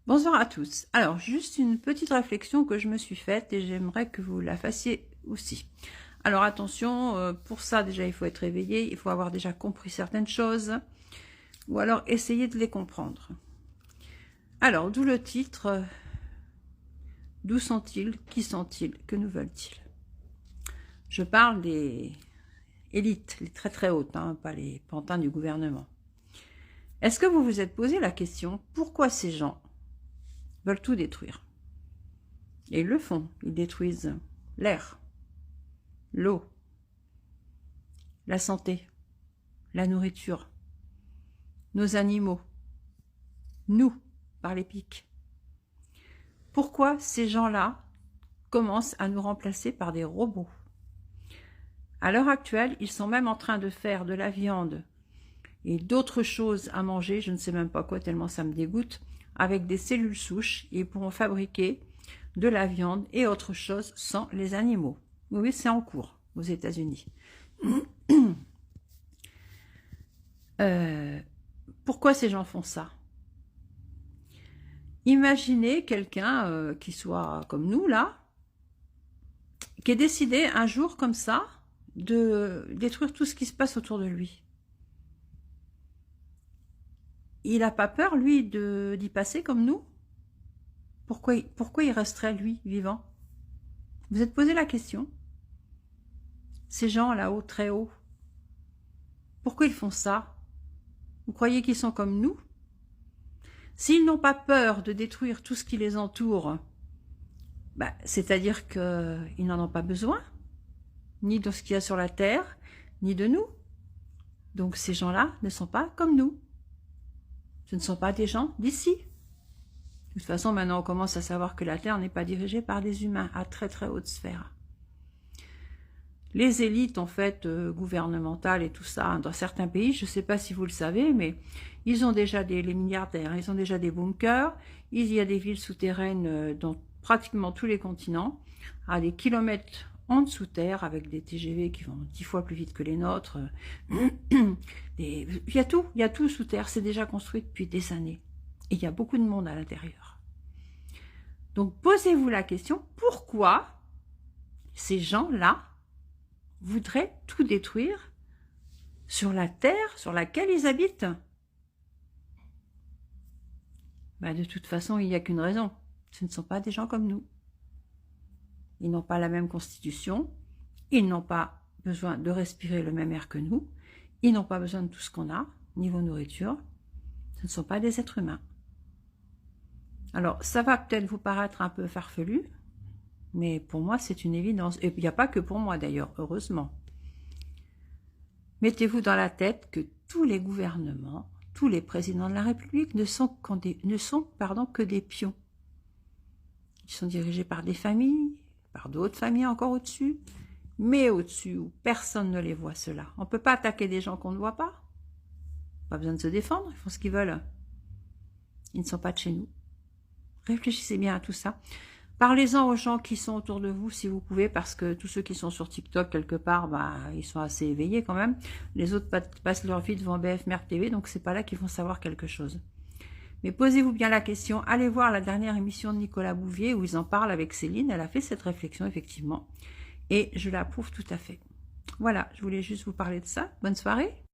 Bonsoir à tous. Alors, juste une petite réflexion que je me suis faite et j'aimerais que vous la fassiez aussi. Alors attention, pour ça déjà il faut être réveillé, il faut avoir déjà compris certaines choses ou alors essayer de les comprendre. Alors, d'où le titre, d'où sont-ils, qui sont-ils, que nous veulent-ils? Je parle des élites, les très très hautes, hein, pas les pantins du gouvernement. Est-ce que vous vous êtes posé la question, pourquoi ces gens veulent tout détruire? Et ils le font, ils détruisent l'air, l'eau, la santé, la nourriture, nos animaux, nous, par les pics. Pourquoi ces gens-là commencent à nous remplacer par des robots? À l'heure actuelle, ils sont même en train de faire de la viande et d'autres choses à manger, je ne sais même pas quoi, tellement ça me dégoûte, avec des cellules souches, et ils pourront fabriquer de la viande et autre chose sans les animaux. Oui, c'est en cours aux États-Unis. Pourquoi ces gens font ça? Imaginez quelqu'un qui soit comme nous, là, qui ait décidé un jour comme ça de détruire tout ce qui se passe autour de lui. Il n'a pas peur, lui, d'y passer comme nous? Pourquoi il resterait, lui, vivant? Vous êtes posé la question? Ces gens là-haut, très haut, pourquoi ils font ça? Vous croyez qu'ils sont comme nous? S'ils n'ont pas peur de détruire tout ce qui les entoure, c'est-à-dire qu'ils n'en ont pas besoin, ni de ce qu'il y a sur la Terre, ni de nous. Donc ces gens-là ne sont pas comme nous. Ce ne sont pas des gens d'ici. De toute façon, maintenant, on commence à savoir que la Terre n'est pas dirigée par des humains à très très haute sphère. Les élites, en fait, gouvernementales et tout ça, dans certains pays, je ne sais pas si vous le savez, mais ils ont déjà les milliardaires, ils ont déjà des bunkers, il y a des villes souterraines dans pratiquement tous les continents, à des kilomètres en dessous terre, avec des TGV qui vont 10 fois plus vite que les nôtres. Il y a tout sous terre, c'est déjà construit depuis des années. Et il y a beaucoup de monde à l'intérieur. Donc posez-vous la question, pourquoi ces gens-là voudraient tout détruire sur la terre sur laquelle ils habitent? De toute façon, il n'y a qu'une raison. Ce ne sont pas des gens comme nous. Ils n'ont pas la même constitution, ils n'ont pas besoin de respirer le même air que nous, ils n'ont pas besoin de tout ce qu'on a, niveau nourriture. Ce ne sont pas des êtres humains. Alors, ça va peut-être vous paraître un peu farfelu, mais pour moi, c'est une évidence. Et il n'y a pas que pour moi, d'ailleurs, heureusement. Mettez-vous dans la tête que tous les gouvernements, tous les présidents de la République ne sont que des pions. Ils sont dirigés par des familles, par d'autres familles encore au-dessus, mais au-dessus où personne ne les voit, ceux-là. On ne peut pas attaquer des gens qu'on ne voit pas. Pas besoin de se défendre, ils font ce qu'ils veulent. Ils ne sont pas de chez nous. Réfléchissez bien à tout ça. Parlez-en aux gens qui sont autour de vous, si vous pouvez, parce que tous ceux qui sont sur TikTok, quelque part, ils sont assez éveillés quand même. Les autres passent leur vie devant BF Mère TV, donc c'est pas là qu'ils vont savoir quelque chose. Mais posez-vous bien la question. Allez voir la dernière émission de Nicolas Bouvier, où ils en parlent avec Céline. Elle a fait cette réflexion, effectivement. Et je l'approuve tout à fait. Voilà, je voulais juste vous parler de ça. Bonne soirée.